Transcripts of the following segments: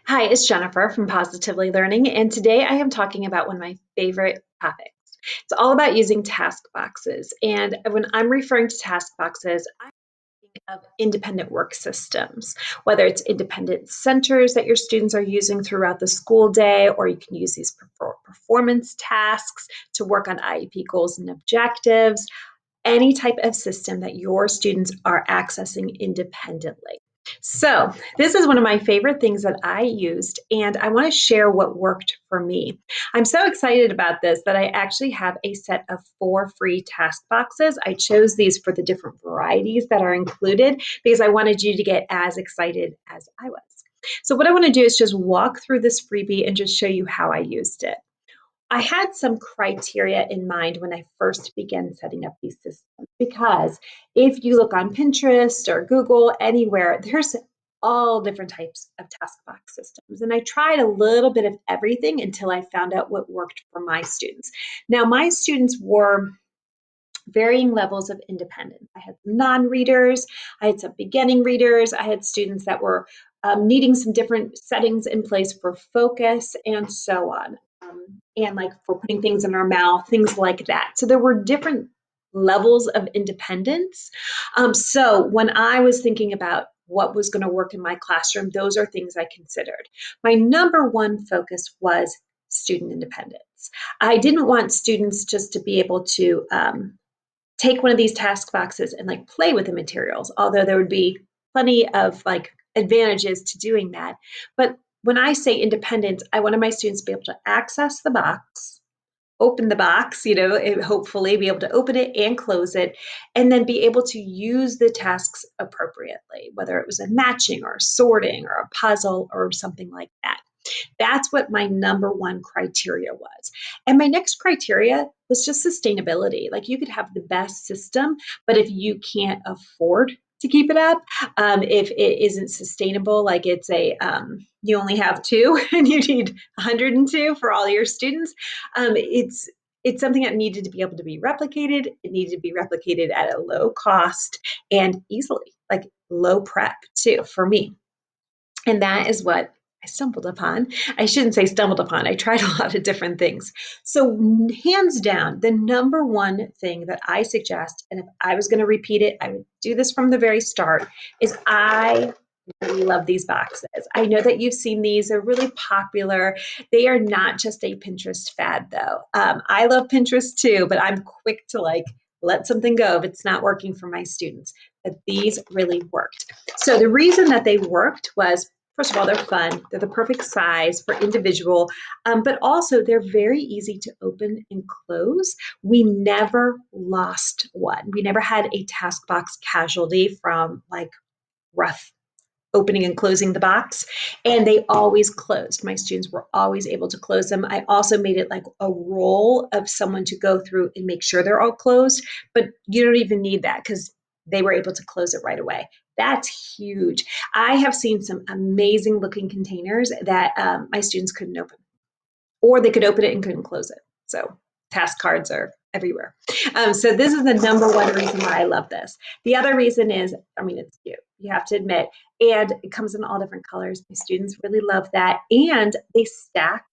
Hi, it's Jennifer from Positively Learning, and today I am talking about one of my favorite topics. It's all about using task boxes. And when I'm referring to task boxes, I'm thinking of independent work systems, whether it's independent centers that your students are using throughout the school day, or you can use these for performance tasks to work on IEP goals and objectives, any type of system that your students are accessing independently. So, this is one of my favorite things that I used, and I want to share what worked for me. I'm so excited about this that I actually have a set of 4 free task boxes. I chose these for the different varieties that are included because I wanted you to get as excited as I was. So, what I want to do is just walk through this freebie and just show you how I used it. I had some criteria in mind when I first began setting up these systems because if you look on Pinterest or Google, anywhere, there's all different types of task box systems. And I tried a little bit of everything until I found out what worked for my students. Now, my students were varying levels of independence. I had non readers, I had some beginning readers, I had students that were needing some different settings in place for focus and so on. And like for putting things in our mouth, things like that. So there were different levels of independence. So when I was thinking about what was going to work in my classroom, those are things I considered. My number one focus was student independence. I didn't want students just to be able to take one of these task boxes and like play with the materials, although there would be plenty of like advantages to doing that. But when I say independence, I wanted my students to be able to access the box, open the box, and hopefully be able to open it and close it, and then be able to use the tasks appropriately, whether it was a matching or sorting or a puzzle or something like that. That's what my number one criteria was. And my next criteria was just sustainability. Like you could have the best system, but if you can't afford to keep it up, if it isn't sustainable, like it's you only have two and you need 102 for all your students, it's something that needed to be able to be replicated. It needed to be replicated at a low cost and easily, like low prep too, for me. And that is what I stumbled upon. I shouldn't say stumbled upon. I tried a lot of different things. So, hands down, the number one thing that I suggest, and if I was going to repeat it, I would do this from the very start, is I really love these boxes. I know that you've seen these, they're really popular. They are not just a Pinterest fad, though. I love Pinterest too, but I'm quick to like let something go if it's not working for my students. But these really worked. So the reason that they worked was, first of all, they're fun. They're the perfect size for individual, but also they're very easy to open and close. We never lost one. We never had a task box casualty from like rough opening and closing the box, and they always closed. My students were always able to close them. I also made it like a role of someone to go through and make sure they're all closed, but you don't even need that because they were able to close it right away. That's huge. I have seen some amazing looking containers that my students couldn't open, or they could open it and couldn't close it. So task cards are everywhere. So this is the number one reason why I love this. The other reason is, I mean, it's cute, you have to admit, and it comes in all different colors. My students really love that, and they stack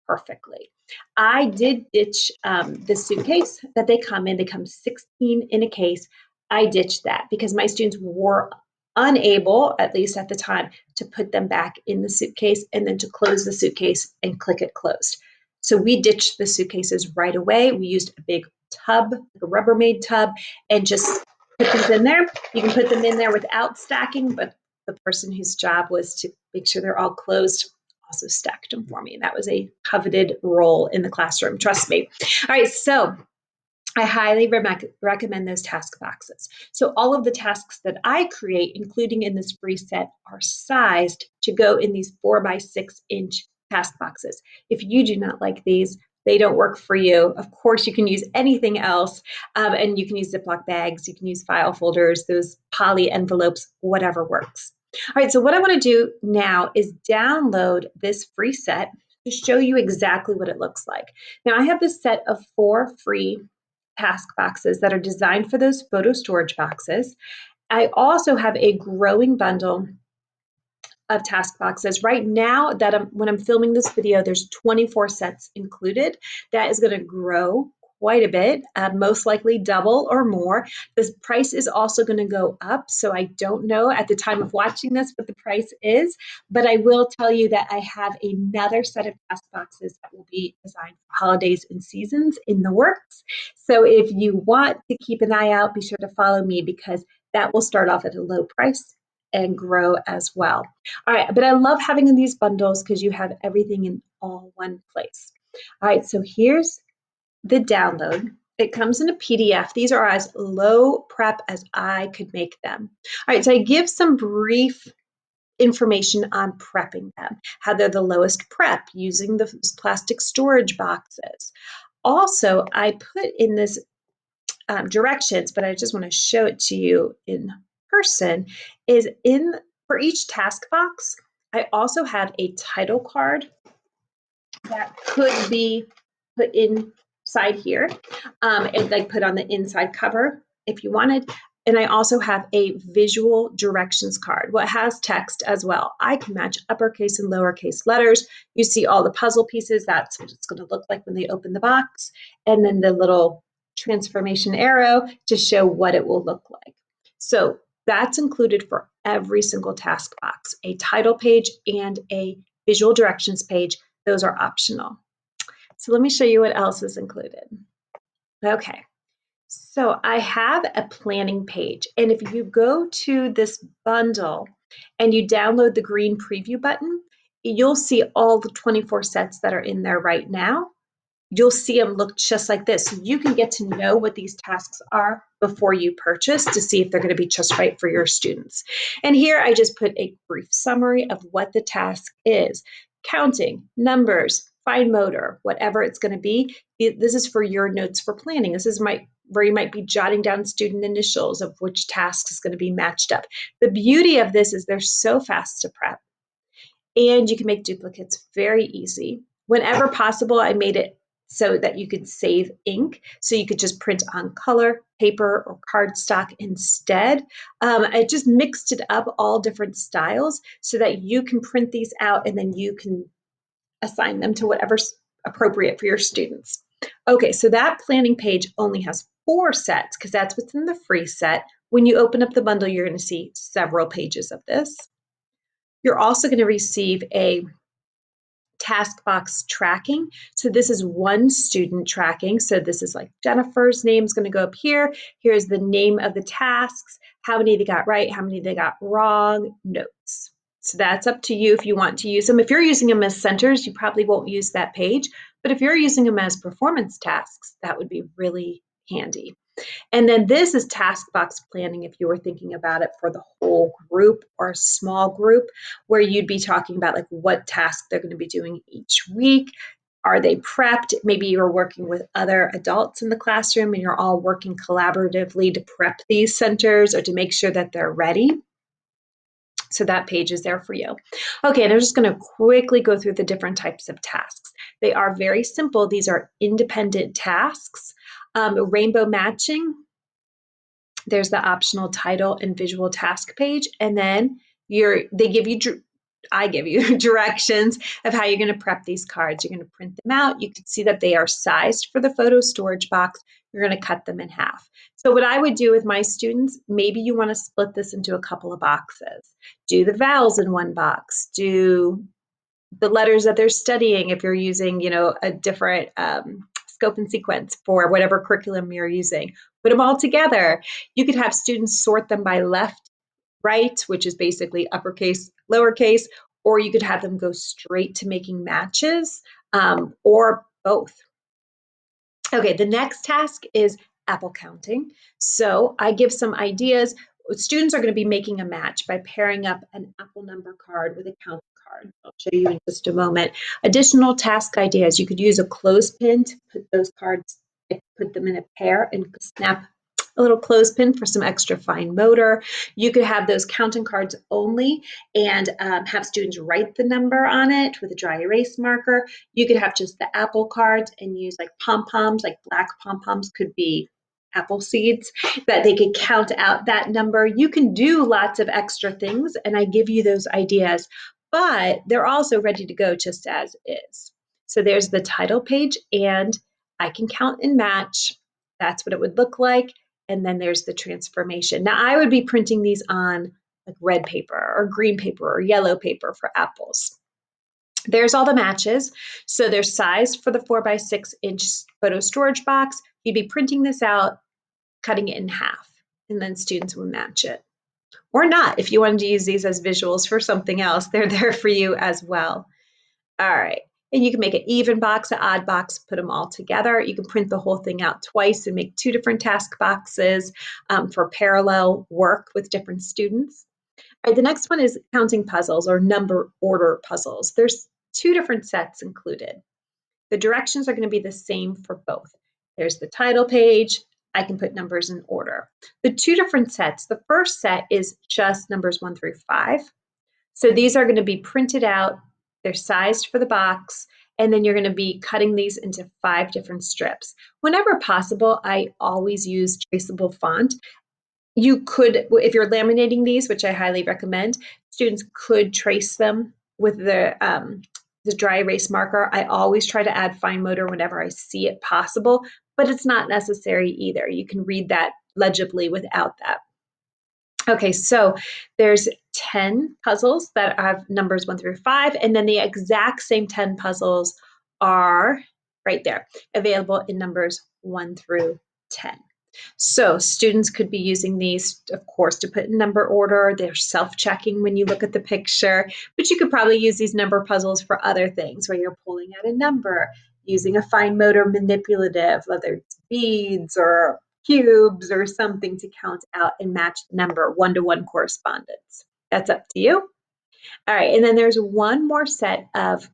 perfectly. I did ditch the suitcase that they come in. They come 16 in a case. I ditched that because my students were unable, at least at the time, to put them back in the suitcase and then to close the suitcase and click it closed. So we ditched the suitcases right away. We used a big tub, like a Rubbermaid tub, and just put these in there. You can put them in there without stacking, but the person whose job was to make sure they're all closed also stacked them for me. That was a coveted role in the classroom, trust me. All right, so I highly recommend those task boxes. So all of the tasks that I create, including in this free set, are sized to go in these 4 by 6 inch task boxes. If you do not like these, they don't work for you. Of course, you can use anything else, and you can use Ziploc bags, you can use file folders, those poly envelopes, whatever works. All right, so what I want to do now is download this free set to show you exactly what it looks like. Now, I have this set of 4 free task boxes that are designed for those photo storage boxes. I also have a growing bundle of task boxes. Right now, when I'm filming this video, there's 24 sets included. That is going to grow quite a bit, most likely double or more. The price is also going to go up, so I don't know at the time of watching this what the price is, but I will tell you that I have another set of task boxes that will be designed for holidays and seasons in the works. So if you want to keep an eye out, be sure to follow me because that will start off at a low price and grow as well. All right, but I love having these bundles because you have everything in all one place. All right, so here's the download. It comes in a PDF. These are as low prep as I could make them. All right, so I give some brief information on prepping them, how they're the lowest prep using the plastic storage boxes. Also, I put in this directions, but I just want to show it to you in person, is in for each task box, I also have a title card that could be put inside here and like put on the inside cover if you wanted. And I also have a visual directions card. Well, it has text as well. I can match uppercase and lowercase letters. You see all the puzzle pieces. That's what it's going to look like when they open the box. And then the little transformation arrow to show what it will look like. So that's included for every single task box, a title page and a visual directions page. Those are optional. So let me show you what else is included. Okay, so I have a planning page, and if you go to this bundle and you download the green preview button, you'll see all the 24 sets that are in there right now. You'll see them look just like this. So you can get to know what these tasks are before you purchase to see if they're going to be just right for your students. And here I just put a brief summary of what the task is. Counting, numbers, fine motor, whatever it's going to be. This is for your notes for planning. This is where you might be jotting down student initials of which task is going to be matched up. The beauty of this is they're so fast to prep and you can make duplicates very easy. Whenever possible, I made it so that you could save ink, so you could just print on color, paper, or cardstock instead. I just mixed it up all different styles so that you can print these out and then you can assign them to whatever's appropriate for your students. Okay, so that planning page only has 4 sets because that's what's in the free set. When you open up the bundle, you're going to see several pages of this. You're also going to receive a task box tracking. So this is one student tracking. So this is like Jennifer's name is going to go up here. Here's the name of the tasks, how many they got right, how many they got wrong, notes. So that's up to you if you want to use them. If you're using them as centers, you probably won't use that page. But if you're using them as performance tasks, that would be really handy. And then this is task box planning if you were thinking about it for the whole group or a small group, where you'd be talking about like what task they're going to be doing each week. Are they prepped? Maybe you're working with other adults in the classroom and you're all working collaboratively to prep these centers or to make sure that they're ready. So that page is there for you. Okay, and I'm just going to quickly go through the different types of tasks. They are very simple. These are independent tasks. Rainbow matching, there's the optional title and visual task page, and then I give you directions of how you're going to prep these cards. You're going to print them out. You can see that they are sized for the photo storage box. You're going to cut them in half. So what I would do with my students, maybe you want to split this into a couple of boxes. Do the vowels in one box. Do the letters that they're studying if you're using, a different scope and sequence for whatever curriculum you're using. Put them all together. You could have students sort them by left, right, which is basically uppercase, lowercase, or you could have them go straight to making matches or both. Okay, the next task is apple counting. So I give some ideas. Students are going to be making a match by pairing up an apple number card with a count card. I'll show you in just a moment. Additional task ideas. You could use a clothespin to put those cards, put them in a pair and snap a little clothespin for some extra fine motor. You could have those counting cards only and have students write the number on it with a dry erase marker. You could have just the apple cards and use like pom-poms, like black pom-poms could be apple seeds, that they could count out that number. You can do lots of extra things, and I give you those ideas, but they're also ready to go just as is. So there's the title page, and I can count and match. That's what it would look like. And then there's the transformation. Now, I would be printing these on like red paper or green paper or yellow paper for apples. There's all the matches. So they're sized for the 4 by 6 inch photo storage box. You'd be printing this out, cutting it in half, and then students will match it. Or not, if you wanted to use these as visuals for something else, they're there for you as well. All right. And you can make an even box, an odd box, put them all together. You can print the whole thing out twice and make 2 different task boxes for parallel work with different students. All right, the next one is counting puzzles or number order puzzles. There's 2 different sets included. The directions are going to be the same for both. There's the title page. I can put numbers in order. The 2 different sets, the first set is just numbers 1 through 5. So these are going to be printed out. They're sized for the box, and then you're going to be cutting these into 5 different strips. Whenever possible, I always use traceable font. You could, if you're laminating these, which I highly recommend, students could trace them with the dry erase marker. I always try to add fine motor whenever I see it possible, but it's not necessary either. You can read that legibly without that. Okay, so there's 10 puzzles that have numbers 1 through 5, and then the exact same 10 puzzles are right there, available in numbers 1 through 10. So students could be using these, of course, to put in number order. They're self-checking when you look at the picture, but you could probably use these number puzzles for other things where you're pulling out a number, using a fine motor manipulative, whether it's beads or cubes or something to count out and match the number, one-to-one correspondence. That's up to you. All right, and then there's one more set of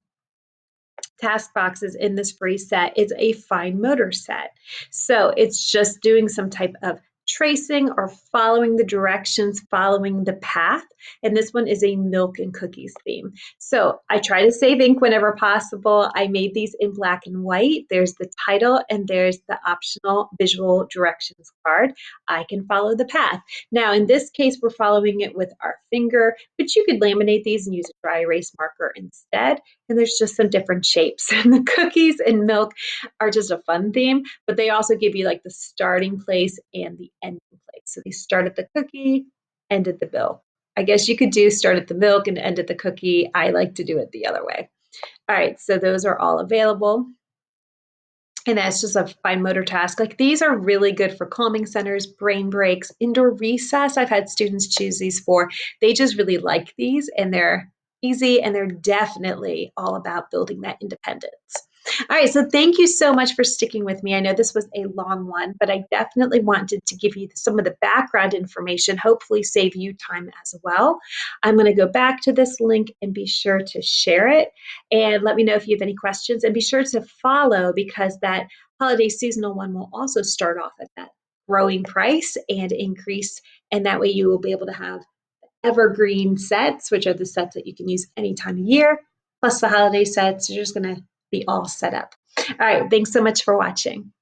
task boxes in this free set. It's a fine motor set. So it's just doing some type of tracing or following the directions, following the path. And this one is a milk and cookies theme. So I try to save ink whenever possible. I made these in black and white. There's the title and there's the optional visual directions card. I can follow the path. Now, in this case, we're following it with our finger, but you could laminate these and use a dry erase marker instead. And there's just some different shapes. And the cookies and milk are just a fun theme, but they also give you like the starting place and the ending place. So they start at the cookie, end at the milk. I guess you could do start at the milk and end at the cookie. I like to do it the other way. All right, so those are all available. And that's just a fine motor task. Like these are really good for calming centers, brain breaks, indoor recess. I've had students choose these for. They just really like these and they're easy and they're definitely all about building that independence. All right, so thank you so much for sticking with me. I know this was a long one, but I definitely wanted to give you some of the background information, hopefully save you time as well. I'm going to go back to this link and be sure to share it and let me know if you have any questions, and be sure to follow because that holiday seasonal one will also start off at that growing price and increase, and that way you will be able to have evergreen sets, which are the sets that you can use any time of year, plus the holiday sets. You're just going to be all set up. All right, thanks so much for watching.